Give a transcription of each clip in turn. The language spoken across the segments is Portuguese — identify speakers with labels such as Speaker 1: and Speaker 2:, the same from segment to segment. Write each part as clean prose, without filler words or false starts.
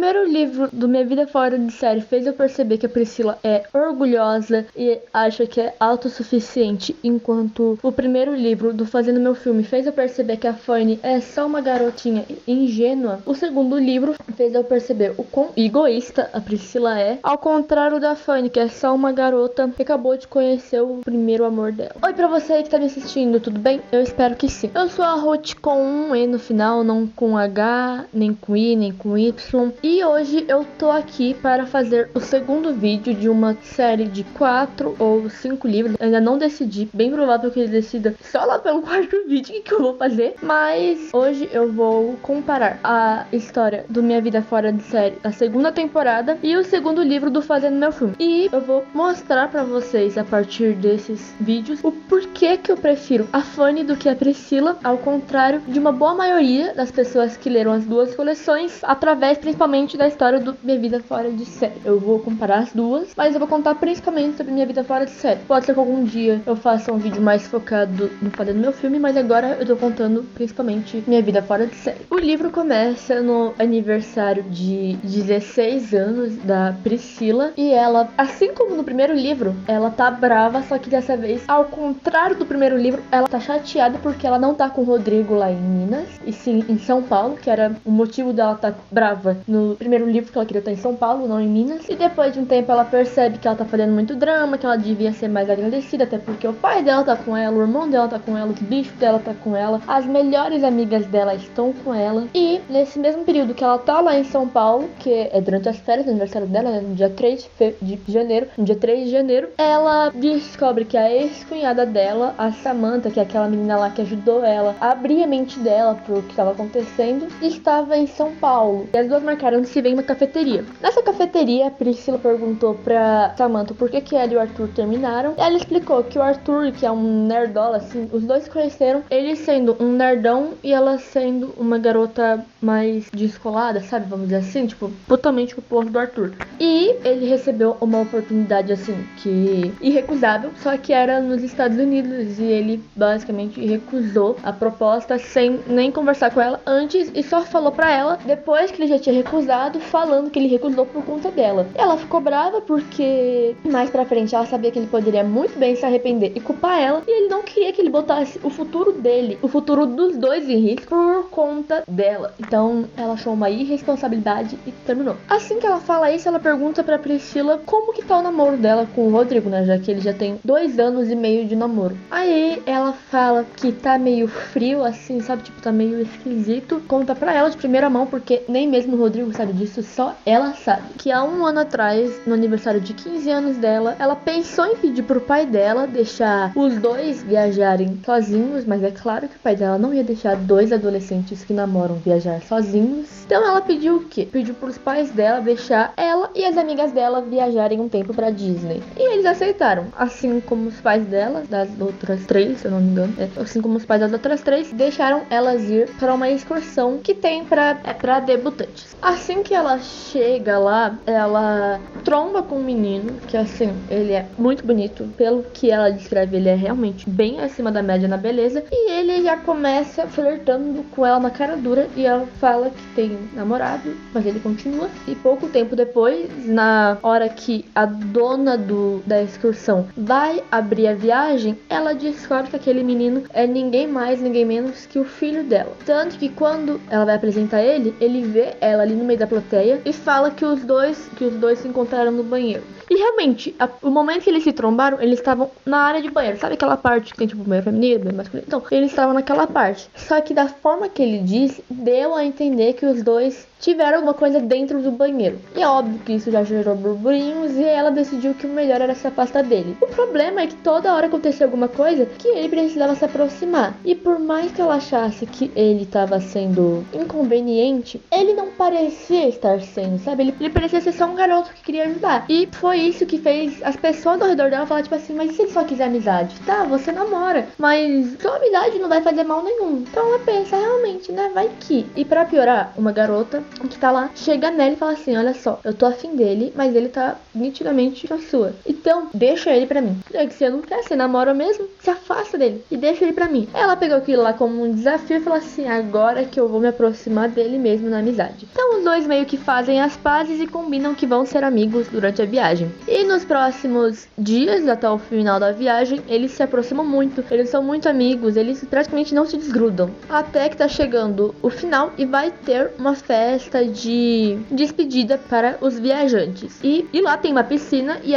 Speaker 1: primeiro livro do Minha Vida Fora de Série fez eu perceber que a Priscila é orgulhosa e acha que é autossuficiente, enquanto o primeiro livro do Fazendo Meu Filme fez eu perceber que a Fanny é só uma garotinha ingênua, o segundo livro fez eu perceber o quão egoísta a Priscila é, ao contrário da Fanny, que é só uma garota que acabou de conhecer o primeiro amor dela. Oi pra você que tá me assistindo, tudo bem? Eu espero que sim. Eu sou a Ruth com um E no final, não com H, nem com I, nem com Y. E hoje eu tô aqui para fazer o segundo vídeo de uma série de 4 ou 5 livros. Eu ainda não decidi, bem provável que eu decida só lá pelo quarto vídeo que eu vou fazer. Mas hoje eu vou comparar a história do Minha Vida Fora de Série, a segunda temporada, e o segundo livro do Fazendo Meu Filme. E eu vou mostrar pra vocês, a partir desses vídeos, o porquê que eu prefiro a Fanny do que a Priscila, ao contrário de uma boa maioria das pessoas que leram as duas coleções, através principalmente da história do Minha Vida Fora de Série. Eu vou comparar as duas, mas eu vou contar principalmente sobre Minha Vida Fora de Série. Pode ser que algum dia eu faça um vídeo mais focado no Fazendo Meu Filme, mas agora eu tô contando principalmente Minha Vida Fora de Série. O livro começa no aniversário de 16 anos da Priscila, e ela, assim como no primeiro livro, ela tá brava, só que dessa vez, ao contrário do primeiro livro, ela tá chateada porque ela não tá com o Rodrigo lá em Minas, e sim em São Paulo, que era o motivo dela tá brava no primeiro livro, que ela queria estar em São Paulo, não em Minas. E depois de um tempo ela percebe que ela tá fazendo muito drama, que ela devia ser mais agradecida, até porque o pai dela tá com ela, o irmão dela tá com ela, os bichos dela tá com ela, as melhores amigas dela estão com ela. E nesse mesmo período que ela tá lá em São Paulo, que é durante as férias do aniversário dela, né, no dia 3 de janeiro, no dia 3 de janeiro, ela descobre que a ex-cunhada dela, a Samantha, que é aquela menina lá que ajudou ela a abrir a mente dela pro que estava acontecendo, estava em São Paulo. E as duas marcaram de se ver em uma cafeteria. Nessa cafeteria, a Priscila perguntou pra Samantha por que ela e o Arthur terminaram. E ela explicou que o Arthur, que é um nerdola, assim, os dois se conheceram, ele sendo um nerdão e ela sendo uma garota mais descolada, sabe? Vamos dizer assim, tipo, totalmente o oposto do Arthur. E ele recebeu uma oportunidade, assim, que irrecusável, só que era nos Estados Unidos, e ele basicamente recusou a proposta sem nem conversar com ela antes, e só falou pra ela depois que ele já tinha recusado, falando que ele recusou por conta dela. Ela ficou brava porque mais pra frente ela sabia que ele poderia muito bem se arrepender e culpar ela, e ele não queria que ele botasse o futuro dele, o futuro dos dois em risco por conta dela. Então ela achou uma irresponsabilidade e terminou. Assim que ela fala isso, ela pergunta pra Priscila como que tá o namoro dela com o Rodrigo, né, já que ele já tem 2 anos e meio de namoro. Aí ela fala que tá meio frio, assim, sabe, tipo, tá meio esquisito. Conta pra ela de primeira mão, porque nem mesmo o Rodrigo sabe disso, só ela sabe. Que há um ano atrás, no aniversário de 15 anos dela, ela pensou em pedir pro pai dela deixar os dois viajarem sozinhos, mas é claro que o pai dela não ia deixar 2 adolescentes que namoram viajar sozinhos. Então ela pediu o quê? Pediu pros pais dela deixar ela e as amigas dela viajarem um tempo pra Disney. E eles aceitaram, assim como os pais dela, das outras 3, se eu não me engano, assim como os pais das outras 3, deixaram elas ir para uma excursão que tem pra debutantes. Assim que ela chega lá, ela tromba com um menino, que assim, ele é muito bonito, pelo que ela descreve, ele é realmente bem acima da média na beleza, e ele já começa flertando com ela na cara dura, e ela fala que tem namorado, mas ele continua. E pouco tempo depois, na hora que a dona da excursão vai abrir a viagem, ela descobre que aquele menino é ninguém mais, ninguém menos que o filho dela. Tanto que quando ela vai apresentar ele vê ela ali no meio da plateia e fala que os dois se encontraram no banheiro. E realmente, o momento que eles se trombaram, eles estavam na área de banheiro. Sabe aquela parte que tem tipo banheiro feminino, banheiro masculino? Então, eles estavam naquela parte. Só que da forma que ele disse, deu a entender que os dois tiveram alguma coisa dentro do banheiro. E é óbvio que isso já gerou burburinhos, e ela decidiu que o melhor era se afastar dele. O problema é que toda hora acontecia alguma coisa que ele precisava se aproximar. E por mais que ela achasse que ele estava sendo inconveniente, ele não parecia estar sendo, sabe? Ele parecia ser só um garoto que queria ajudar. E foi isso que fez as pessoas ao redor dela falar tipo assim, mas e se ele só quiser amizade? Tá, você namora, mas sua amizade não vai fazer mal nenhum. Então ela pensa, realmente, né, vai que. E pra piorar, uma garota que tá lá, chega nela e fala assim, olha só, eu tô afim dele, mas ele tá nitidamente só sua. Então, deixa ele pra mim. Já que você não quer, você namora mesmo, se afasta dele e deixa ele pra mim. Ela pegou aquilo lá como um desafio e falou assim, agora que eu vou me aproximar dele mesmo na amizade. Então os dois meio que fazem as pazes e combinam que vão ser amigos durante a viagem. E nos próximos dias, até o final da viagem, eles se aproximam muito, eles são muito amigos, eles praticamente não se desgrudam. Até que tá chegando o final e vai ter uma festa de despedida para os viajantes. E lá tem uma piscina e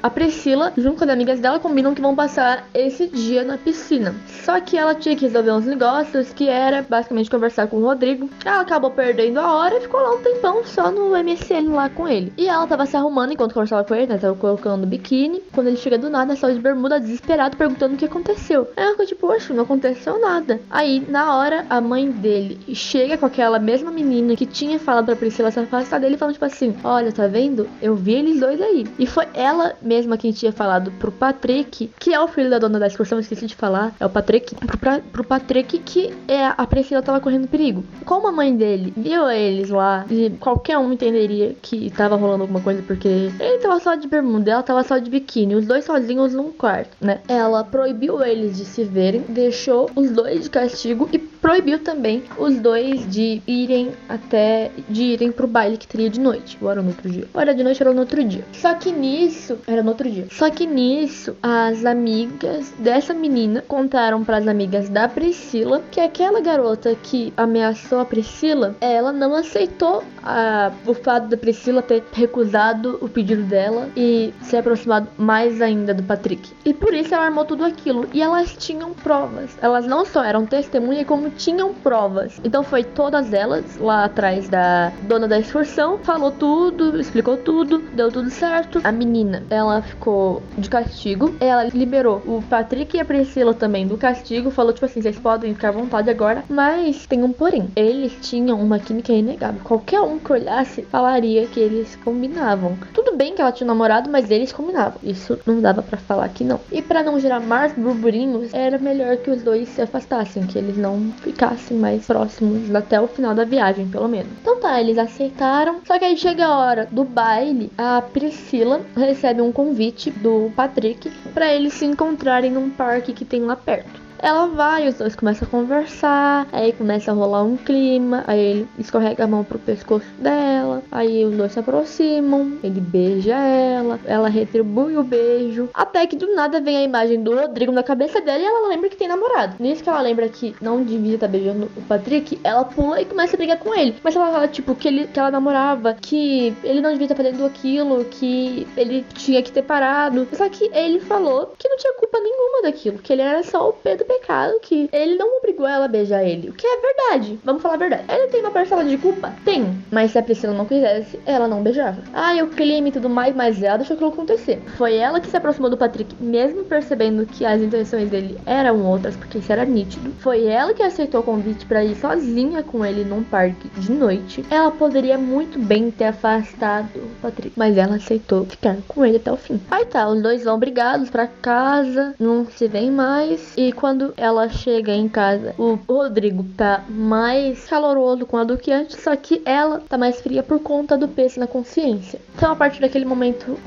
Speaker 1: a Priscila, junto com as amigas dela, combinam que vão passar esse dia na piscina. Só que ela tinha que resolver uns negócios, que era basicamente conversar com o Rodrigo. Ela acabou perdendo a hora e ficou lá um tempão só no MSN lá com ele. E ela tava se arrumando enquanto conversava com ele, né? Tava colocando biquíni. Quando ele chega do nada, só de bermuda, desesperado, perguntando o que aconteceu. Aí ela ficou tipo, oxe, não aconteceu nada. Aí, na hora, a mãe dele chega com aquela mesma menina que tinha falado pra Priscila se afastar dele, falando tipo assim, olha, tá vendo? Eu vi eles dois aí. E foi ela mesma quem tinha falado pro Patrick, que é o filho da dona da excursão, esqueci de falar, é o Patrick, pro Patrick que a Priscila tava correndo perigo. Como a mãe dele viu eles lá, e qualquer um entenderia que tava rolando alguma coisa, porque ele tava só de bermuda, ela tava só de biquíni, os dois sozinhos num quarto, né? Ela proibiu eles de se verem, deixou os dois de castigo e proibiu também os dois de irem pro baile que teria de noite. Ou era no outro dia? Ou era de noite, era no outro dia. Só que nisso, as amigas dessa menina contaram pras amigas da Priscila que aquela garota que ameaçou a Priscila, ela não aceitou o fato da Priscila ter recusado o pedido dela e se aproximado mais ainda do Patrick. E por isso ela armou tudo aquilo. E elas tinham provas. Elas não só eram testemunha, como tinham provas. Então foi todas elas lá atrás da dona da excursão, falou tudo, explicou tudo, deu tudo certo. A menina, ela ficou de castigo. Ela liberou o Patrick e a Priscila também do castigo. Falou tipo assim, vocês podem ficar à vontade agora. Mas tem um porém. Eles tinham uma química inegável. Qualquer um que olhasse falaria que eles combinavam. Tudo bem que ela tinha um namorado, mas eles combinavam. Isso não dava pra falar que não. E pra não gerar mais burburinhos, era melhor que os dois se afastassem, que eles não ficassem mais próximos até o final da viagem, pelo menos. Então tá, eles aceitaram. Só que aí chega a hora do baile, a Priscila recebe um convite do Patrick pra eles se encontrarem num parque que tem lá perto. Ela vai, os dois começam a conversar, aí começa a rolar um clima, aí ele escorrega a mão pro pescoço dela, aí os dois se aproximam, ele beija ela retribui o beijo, até que do nada vem a imagem do Rodrigo na cabeça dela e ela lembra que tem namorado. Nisso que ela lembra que não devia estar beijando o Patrick, ela pula e começa a brigar com ele. Mas ela fala, tipo, que ela namorava, que ele não devia estar fazendo aquilo, que ele tinha que ter parado. Só que ele falou que não tinha culpa nenhuma daquilo, que ele era só o Pedro pecado, que ele não obrigou ela a beijar ele, o que é verdade, vamos falar a verdade. Ele tem uma parcela de culpa? Tem, mas se a Priscila não quisesse, ela não beijava. O clima e tudo mais, mas ela deixou aquilo acontecer. Foi ela que se aproximou do Patrick, mesmo percebendo que as intenções dele eram outras, porque isso era nítido. Foi ela que aceitou o convite pra ir sozinha com ele num parque de noite. Ela poderia muito bem ter afastado o Patrick, mas ela aceitou ficar com ele até o fim. Aí tá, os dois vão brigados pra casa, não se veem mais, e quando ela chega em casa, o Rodrigo tá mais caloroso com ela do que antes, só que ela tá mais fria por conta do peso na consciência. Então a partir daquele momento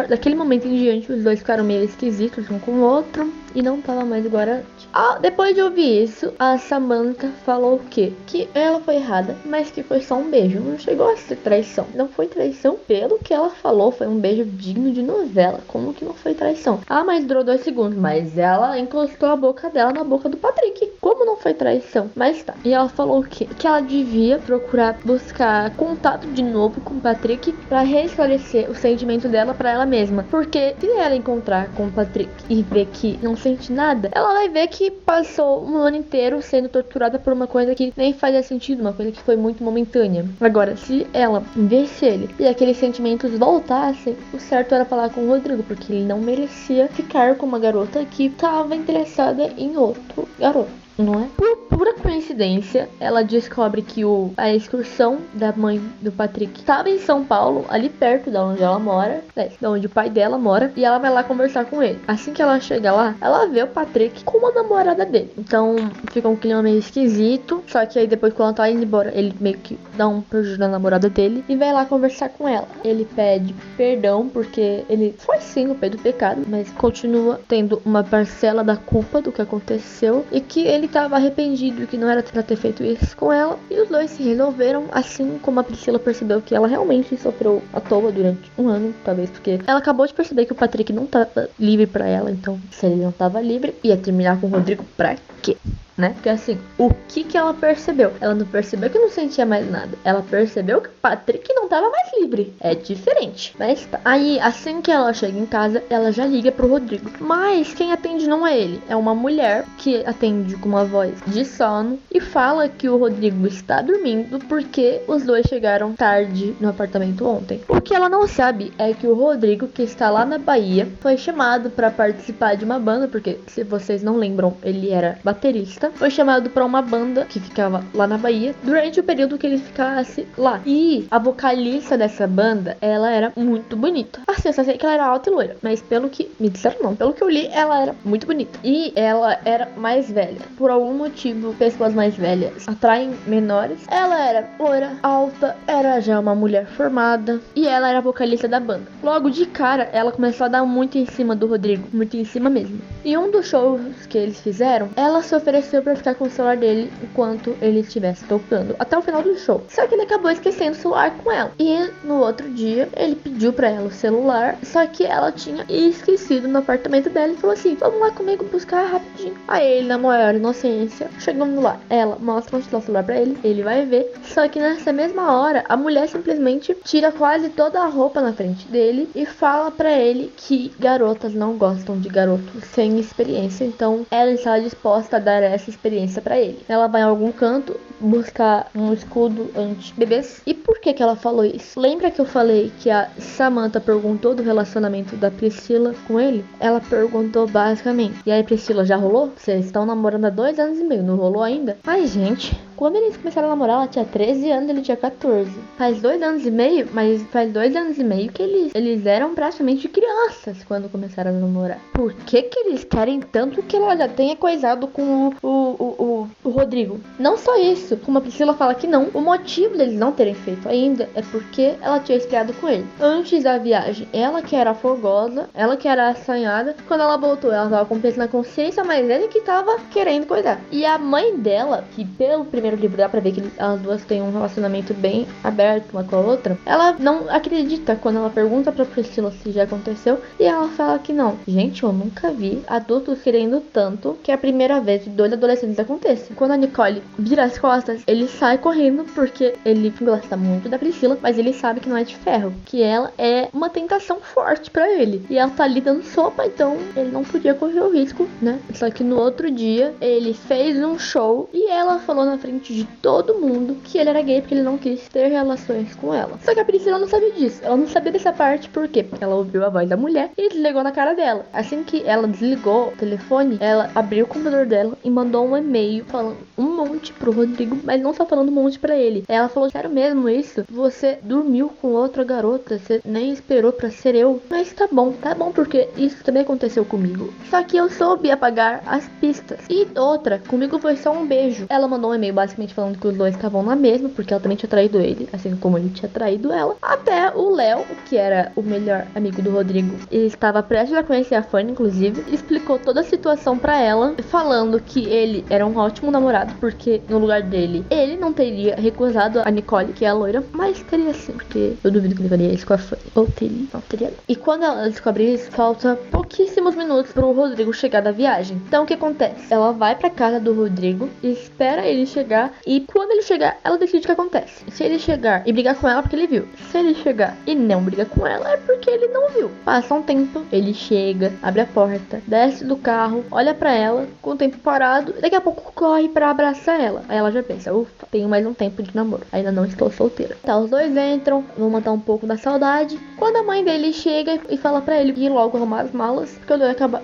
Speaker 1: em diante, os dois ficaram meio esquisitos um com o outro e não tava mais igual a antes. Depois de ouvir isso, a Samantha falou o quê? Que ela foi errada, mas que foi só um beijo, não chegou a ser traição. Não foi traição pelo que ela falou, foi um beijo digno de novela. Como que não foi traição? Mas durou 2 segundos, mas ela encostou a boca dela na boca do Patrick. Como não foi traição? Mas tá. E ela falou o quê? Que ela devia procurar buscar contato de novo com o Patrick pra reesclarecer o sentimento dela pra ela mesma. Porque se ela encontrar com o Patrick e ver que não sente nada, ela vai ver que passou um ano inteiro sendo torturada por uma coisa que nem fazia sentido, uma coisa que foi muito momentânea. Agora, se ela visse ele e aqueles sentimentos voltassem, o certo era falar com o Rodrigo, porque ele não merecia ficar com uma garota que estava interessada em outro garoto. Não é? Por pura coincidência, ela descobre que a excursão da mãe do Patrick estava em São Paulo, ali perto da onde ela mora, da onde o pai dela mora, e ela vai lá conversar com ele. Assim que ela chega lá, ela vê o Patrick com uma namorada dele. Então fica um clima meio esquisito. Só que aí depois, quando ela tá indo embora, ele meio que dá um prejuízo na namorada dele e vai lá conversar com ela. Ele pede perdão porque ele foi sim o pé do pecado, mas continua tendo uma parcela da culpa do que aconteceu e que ele tava arrependido, que não era pra ter feito isso com ela. E os dois se resolveram, assim como a Priscila percebeu que ela realmente sofreu à toa durante um ano, talvez porque ela acabou de perceber que o Patrick não tava livre pra ela. Então, se ele não tava livre, ia terminar com o Rodrigo pra quê? Né? Porque assim, o que ela percebeu? Ela não percebeu que não sentia mais nada. Ela percebeu que o Patrick não tava mais livre. É diferente. Mas tá. Aí, assim que ela chega em casa, ela já liga pro Rodrigo. Mas quem atende não é ele. É uma mulher que atende com uma voz de sono e fala que o Rodrigo está dormindo porque os dois chegaram tarde no apartamento ontem. O que ela não sabe é que o Rodrigo, que está lá na Bahia, foi chamado para participar de uma banda, porque se vocês não lembram, ele era baterista. Foi chamado pra uma banda que ficava lá na Bahia durante o período que ele ficasse lá. E a vocalista dessa banda, ela era muito bonita. Assim, eu só sei que ela era alta e loira, mas pelo que me disseram não, pelo que eu li, ela era muito bonita. E ela era mais velha. Por algum motivo, pessoas mais velhas atraem menores. Ela era loira, alta, era já uma mulher formada e ela era vocalista da banda. Logo de cara, ela começou a dar muito em cima do Rodrigo, muito em cima mesmo. E um dos shows que eles fizeram, ela se ofereceu pra ficar com o celular dele enquanto ele estivesse tocando, até o final do show. Só que ele acabou esquecendo o celular com ela. E no outro dia, ele pediu pra ela o celular, só que ela tinha esquecido no apartamento dela e falou assim: vamos lá comigo buscar rapidinho. Aí ele, na maior inocência, chegando lá, ela mostra onde está o celular pra ele vai ver. Só que nessa mesma hora, a mulher simplesmente tira quase toda a roupa na frente dele e fala pra ele que garotas não gostam de garotos sem experiência. Então ela está disposta a dar essa experiência pra ele. Ela vai em algum canto buscar um escudo anti-bebês. E por que ela falou isso? Lembra que eu falei que a Samantha perguntou do relacionamento da Priscila com ele? Ela perguntou basicamente: e aí, Priscila, já rolou? Vocês estão namorando há 2 anos e meio, não rolou ainda? Mas, gente, quando eles começaram a namorar, ela tinha 13 anos, ele tinha 14. Faz 2 anos e meio, mas faz 2 anos e meio que eles eram praticamente crianças quando começaram a namorar. Por que eles querem tanto que ela já tenha coisado com o Rodrigo? Não só isso, como a Priscila fala que não, o motivo deles não terem feito ainda é porque ela tinha esfriado com ele. Antes da viagem, ela que era fogosa, ela que era assanhada, quando ela voltou, ela tava com peso na consciência, mas ele que tava querendo cuidar. E a mãe dela, que pelo primeiro livro dá pra ver que as duas têm um relacionamento bem aberto uma com a outra, ela não acredita quando ela pergunta pra Priscila se já aconteceu, e ela fala que não. Gente, eu nunca vi adultos querendo tanto que é a primeira vez de 2 adolescentes aconteça. Quando a Nicole vira as costas, ele sai correndo porque ele gosta muito da Priscila, mas ele sabe que não é de ferro, que ela é uma tentação forte pra ele. E ela tá ali dando sopa, então ele não podia correr o risco, né? Só que no outro dia, ele fez um show e ela falou na frente de todo mundo que ele era gay porque ele não quis ter relações com ela. Só que a Priscila não sabia disso. Ela não sabia dessa parte, por quê? Porque ela ouviu a voz da mulher e desligou na cara dela. Assim que ela desligou o telefone, ela abriu o computador dela e mandou um e-mail falando um monte pro Rodrigo, mas não só falando um monte pra ele. Ela falou: sério mesmo isso? Você dormiu com outra garota, você nem esperou pra ser eu. Mas tá bom, porque isso também aconteceu comigo. Só que eu soube apagar as pistas. E outra, comigo foi só um beijo. Ela mandou um e-mail basicamente falando que os dois estavam na mesma, porque ela também tinha traído ele, assim como ele tinha traído ela. Até o Léo, que era o melhor amigo do Rodrigo, e estava prestes a conhecer a Fanny, inclusive, explicou toda a situação pra ela, falando que ele era um ótimo namorado, porque no lugar dele, ele não teria recusado a Nicole, que é a loira, mas teria sim, porque eu duvido que ele faria isso com a Fanny. Ou teria, não teria. E quando ela descobre isso, falta pouquíssimos minutos pro Rodrigo chegar da viagem. Então o que acontece? Ela vai pra casa do Rodrigo, espera ele chegar, e quando ele chegar, ela decide o que acontece. Se ele chegar e brigar com ela, porque ele viu. Se ele chegar e não briga com ela, é porque ele não viu. Passa um tempo, ele chega, abre a porta, desce do carro, olha pra ela, com o tempo parado, e daqui a pouco corre pra abraçar ela. Aí ela já pensa: ufa, tenho mais um tempo de namoro, ainda não estou solteira. Então os dois entram, vão matar um pouco da saudade. Quando a mãe dele chega e fala pra ele ir logo arrumar as malas,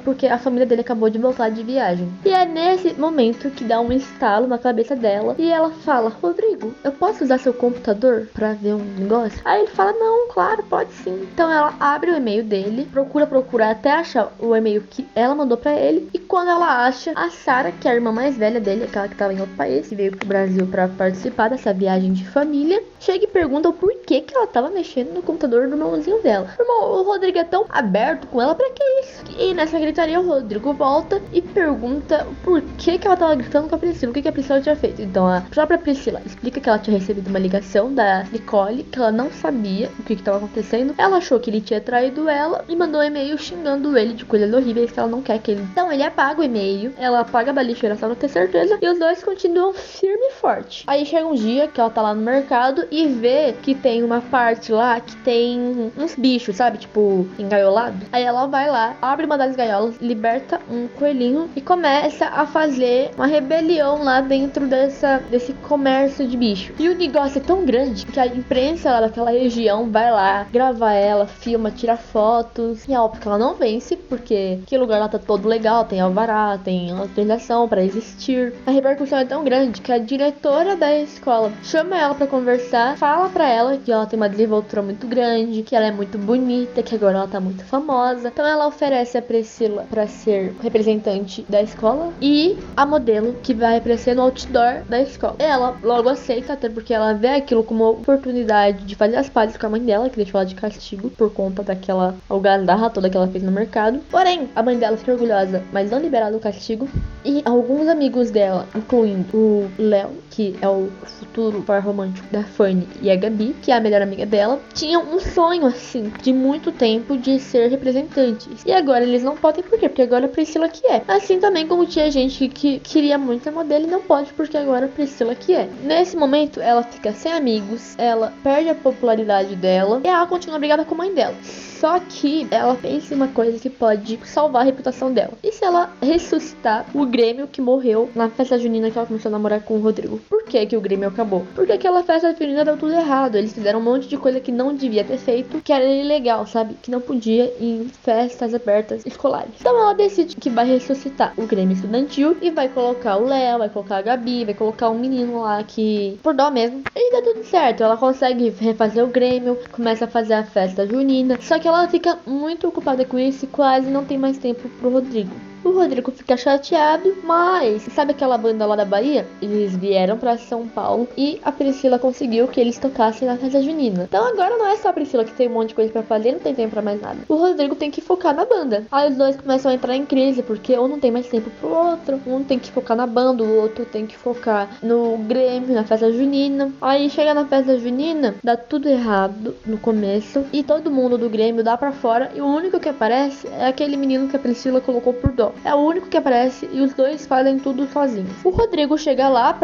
Speaker 1: porque a família dele acabou de voltar de viagem. E é nesse momento que dá um estalo na cabeça dela e ela fala: Rodrigo, eu posso usar seu computador pra ver um negócio? Aí ele fala: não, claro, pode sim. Então ela abre o e-mail dele, procura até achar o e-mail que ela mandou pra ele, e quando ela acha, a Sarah, que é a irmã mais velha dele, aquela que tava em outro país, que veio pro Brasil pra participar dessa viagem de família, chega e pergunta o porquê que ela tava mexendo no computador do irmãozinho irmãozinho dela. O Rodrigo é tão aberto com ela, pra que isso? E nessa gritaria o Rodrigo volta e pergunta por que ela tava gritando com a Priscila, o que a Priscila tinha feito. Então a própria Priscila explica que ela tinha recebido uma ligação da Nicole, que ela não sabia o que estava acontecendo. Ela achou que ele tinha traído ela e mandou um e-mail xingando ele de coisas horríveis que ela não quer que ele... Então ele apaga o e-mail, ela apaga da lixeira só pra ter certeza, e os dois continuam firme e forte. Aí chega um dia que ela tá lá no mercado e vê que tem uma parte lá que tem uns bichos, sabe? Tipo, engaiolado. Aí ela vai lá, abre uma das gaiolas, liberta um coelhinho e começa a fazer uma rebelião lá dentro desse comércio de bicho. E o negócio é tão grande que a imprensa lá daquela região vai lá, grava ela, filma, tira fotos. E é óbvio que ela não vence, porque aquele lugar lá tá todo legal, tem alvará, tem autorização pra existir. A repercussão é tão grande que a diretora da escola chama ela pra conversar, fala pra ela que ela tem uma desenvoltura muito grande, que ela é muito bonita, que agora ela tá muito famosa. Então ela oferece a Priscila pra ser representante da escola e a modelo que vai aparecer no outdoor da escola. Ela logo aceita, até porque ela vê aquilo como uma oportunidade de fazer as pazes com a mãe dela, que deixou ela de castigo por conta daquela algazarra toda que ela fez no mercado. Porém, a mãe dela fica orgulhosa, mas não libera do castigo. E alguns amigos dela, incluindo o Léo, que é o futuro par romântico da Fanny, e a Gabi, que é a melhor amiga dela, tinham um sonho, assim, de muito tempo de ser representantes. E agora eles não podem, por quê? Porque agora a Priscila que é. Assim também como tinha gente que queria muito ser modelo e não pode, porque agora a Priscila que é. Nesse momento, ela fica sem amigos, ela perde a popularidade dela e ela continua brigada com a mãe dela. Só que ela pensa em uma coisa que pode salvar a reputação dela. E se ela ressuscitar o Grêmio que morreu na festa junina que ela começou a namorar com o Rodrigo? Por que o Grêmio acabou? Porque aquela festa junina deu tudo errado. Eles fizeram um monte de coisa que não devia ter feito, que era ilegal, sabe? Que não podia em festas abertas escolares. Então ela decide que vai ressuscitar o Grêmio estudantil e vai colocar o Léo, vai colocar a Gabi, vai colocar um menino lá que... por dó mesmo. E dá tudo certo. Ela consegue refazer o Grêmio, começa a fazer a festa junina. Só que ela fica muito ocupada com isso e quase não tem mais tempo pro Rodrigo. O Rodrigo fica chateado, mas sabe aquela banda lá da Bahia? Eles vieram pra São Paulo e a Priscila conseguiu que eles tocassem na festa junina. Então agora não é só a Priscila que tem um monte de coisa pra fazer, não tem tempo pra mais nada. O Rodrigo tem que focar na banda. Aí os dois começam a entrar em crise, porque um não tem mais tempo pro outro, um tem que focar na banda, o outro tem que focar no Grêmio, na festa junina. Aí chega na festa junina, dá tudo errado no começo e todo mundo do Grêmio dá pra fora e o único que aparece é aquele menino que a Priscila colocou por dó. É o único que aparece e os dois fazem tudo sozinhos. O Rodrigo chega lá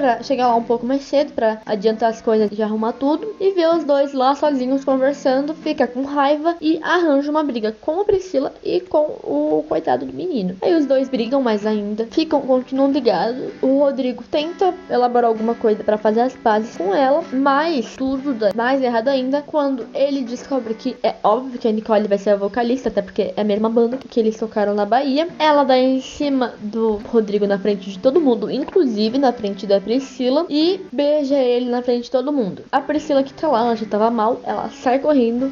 Speaker 1: um pouco mais cedo pra adiantar as coisas e arrumar tudo e vê os dois lá sozinhos conversando, fica com raiva e arranja uma briga com a Priscila e com o coitado do menino. Aí os dois brigam mais ainda, continuam ligados. O Rodrigo tenta elaborar alguma coisa pra fazer as pazes com ela, mas tudo dá mais errado ainda quando ele descobre que é óbvio que a Nicole vai ser a vocalista, até porque é a mesma banda que eles tocaram na Bahia. Ela dá em cima do Rodrigo na frente de todo mundo, inclusive na frente da Priscila, e beija ele na frente de todo mundo. A Priscila que tá lá, ela já tava mal, ela sai correndo,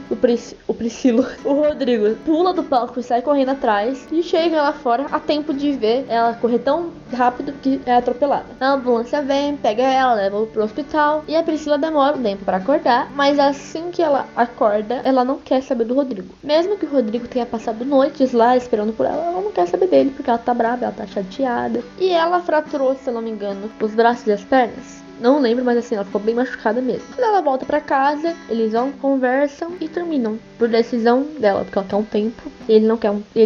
Speaker 1: o Rodrigo pula do palco e sai correndo atrás e chega lá fora a tempo de ver ela correr tão rápido que é atropelada. A ambulância vem, pega ela, leva pro hospital e a Priscila demora um tempo pra acordar, mas assim que ela acorda, ela não quer saber do Rodrigo. Mesmo que o Rodrigo tenha passado noites lá esperando por ela não quer saber dele, porque ela tá brava, ela tá chateada. E ela fraturou, se eu não me engano, os braços e as pernas. Não lembro, mas assim, ela ficou bem machucada mesmo. Quando ela volta pra casa, eles vão, conversam e terminam. Por decisão dela, porque ela quer um tempo. Ele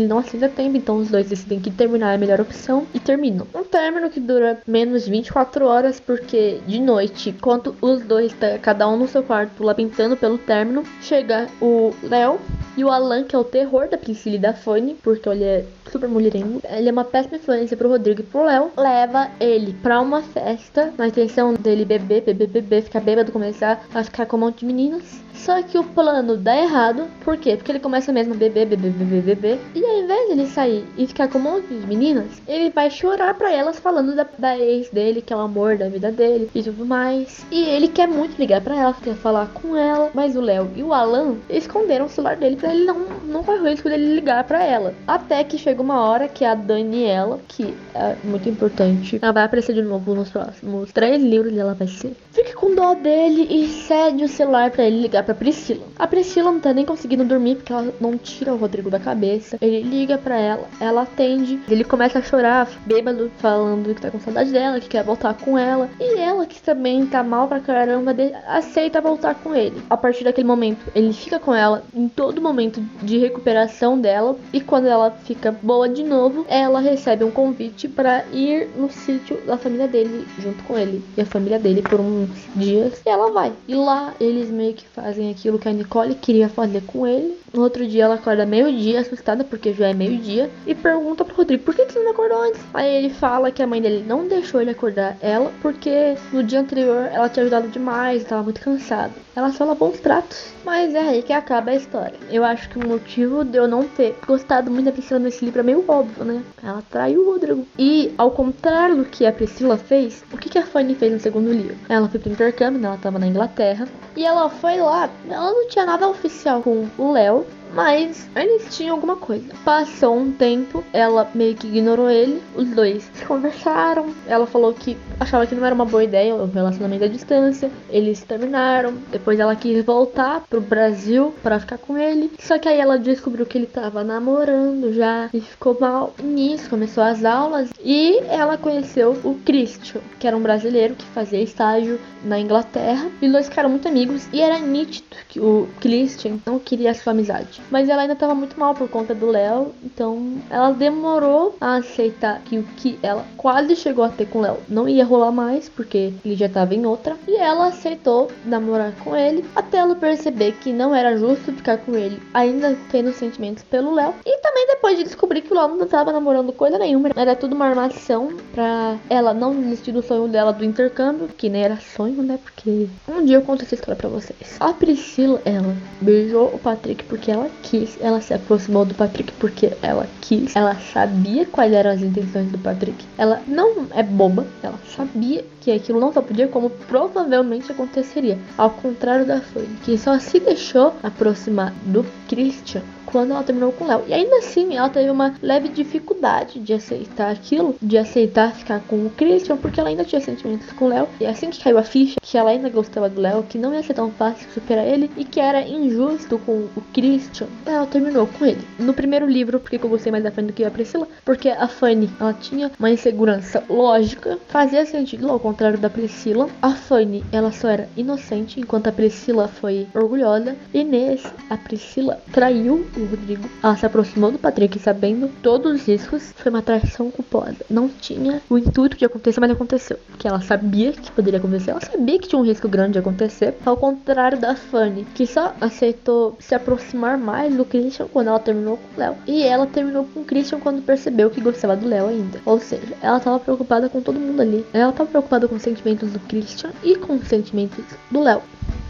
Speaker 1: não aceita tempo, então os dois decidem que terminar é a melhor opção e terminam. Um término que dura menos de 24 horas, porque de noite, enquanto os dois estão cada um no seu quarto, lamentando pelo término, chega o Léo e o Alan, que é o terror da Priscila e da Fanny, porque ele é super mulherengo. Ele é uma péssima influência pro Rodrigo e pro Léo. Leva ele pra uma festa, na intenção dele beber, ficar bêbado, começar a ficar com um monte de meninas. Só que o plano dá errado. Por quê? Porque ele começa mesmo a beber. E aí invés de ele sair e ficar com um monte de meninas, ele vai chorar pra elas falando da ex dele, que é o amor da vida dele e tudo mais. E ele quer muito ligar pra ela, quer falar com ela, mas o Léo e o Alan esconderam o celular dele pra ele não correr o risco dele ligar pra ela. Até que chega uma hora que a Daniela, que é muito importante, ela vai aparecer de novo nos próximos 3 livros e ela vai ser. Fica com dó dele e cede o celular pra ele ligar pra Priscila. A Priscila não tá nem conseguindo dormir porque ela não tira o Rodrigo da cabeça. Ele liga pra ela atende, ele começa a chorar, bêbado, falando que tá com saudade dela, que quer voltar com ela. E ela, que também tá mal pra caramba, aceita voltar com ele. A partir daquele momento, ele fica com ela em todo momento de recuperação dela. E quando ela fica boa de novo, ela recebe um convite pra ir no sítio da família dele junto com ele e a família dele por uns dias. E ela vai. E lá eles meio que fazem aquilo que a Nicole queria fazer com ele. No outro dia ela acorda meio-dia, assustada porque já é meio-dia, e pergunta pro Rodrigo: por que você não acordou antes? Aí ele fala que a mãe dele não deixou ele acordar ela porque no dia anterior ela tinha ajudado demais, estava muito cansada. Ela só lavou uns pratos. Mas é aí que acaba a história. Eu acho que o motivo de eu não ter gostado muito da Priscila nesse livro é meio óbvio, né? Ela traiu o Rodrigo. E ao contrário do que a Priscila fez, o que a Fanny fez no segundo livro? Ela foi pro intercâmbio, né? Ela tava na Inglaterra. E ela foi lá, ela não tinha nada oficial com o Léo, mas eles tinham alguma coisa. Passou um tempo, ela meio que ignorou ele. Os dois se conversaram. Ela falou que achava que não era uma boa ideia o relacionamento à distância. Eles terminaram. Depois ela quis voltar pro Brasil pra ficar com ele. Só que aí ela descobriu que ele tava namorando já e ficou mal. Nisso começou as aulas e ela conheceu o Christian, que era um brasileiro que fazia estágio na Inglaterra. E os dois ficaram muito amigos e era nítido que o Christian não queria a sua amizade. Mas ela ainda tava muito mal por conta do Léo, então ela demorou a aceitar que o que ela quase chegou a ter com o Léo não ia rolar mais, porque ele já tava em outra. E ela aceitou namorar com ele, até ela perceber que não era justo ficar com ele, ainda tendo sentimentos pelo Léo. E também depois de descobrir que o Léo não tava namorando coisa nenhuma, era tudo uma armação pra ela não desistir do sonho dela do intercâmbio, que nem era sonho, né? Porque um dia eu conto essa história pra vocês. A Priscila, ela beijou o Patrick porque ela quis, ela se aproximou do Patrick porque ela quis, ela sabia quais eram as intenções do Patrick, ela não é boba, ela sabia que aquilo não só podia, como provavelmente aconteceria, ao contrário da Fanny, que só se deixou aproximar do Christian quando ela terminou com o Léo. E ainda assim, ela teve uma leve dificuldade de aceitar aquilo, de aceitar ficar com o Christian, porque ela ainda tinha sentimentos com o Léo. E assim que caiu a ficha, que ela ainda gostava do Léo, que não ia ser tão fácil superar ele, e que era injusto com o Christian, ela terminou com ele. No primeiro livro, porque eu gostei mais da Fanny do que a Priscila? Porque a Fanny, ela tinha uma insegurança lógica, fazia sentido, ao contrário da Priscila. A Fanny, ela só era inocente, enquanto a Priscila foi orgulhosa. E nesse, a Priscila traiu o Rodrigo. Ela se aproximou do Patrick sabendo todos os riscos. Foi uma traição culposa. Não tinha o intuito de acontecer, mas aconteceu. Porque ela sabia que poderia acontecer. Ela sabia que tinha um risco grande de acontecer. Ao contrário da Fanny, que só aceitou se aproximar mais do Christian quando ela terminou com o Léo. E ela terminou com o Christian quando percebeu que gostava do Léo ainda. Ou seja, ela tava preocupada com todo mundo ali. Ela tava preocupada com os sentimentos do Christian e com os sentimentos do Léo.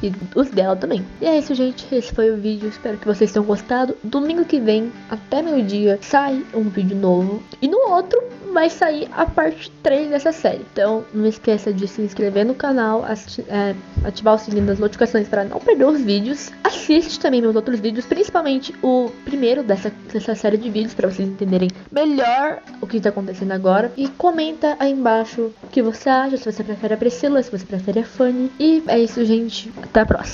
Speaker 1: E os dela também. E é isso, gente. Esse foi o vídeo. Espero que vocês tenham gostado. Domingo que vem, até meio-dia, sai um vídeo novo. E no outro vai sair a parte 3 dessa série. Então, não esqueça de se inscrever no canal, ativar o sininho das notificações para não perder os vídeos. Assiste também meus outros vídeos, principalmente o primeiro dessa série de vídeos, para vocês entenderem melhor o que está acontecendo agora. E comenta aí embaixo o que você acha, se você prefere a Priscila, se você prefere a Fanny. E é isso, gente. Até a próxima.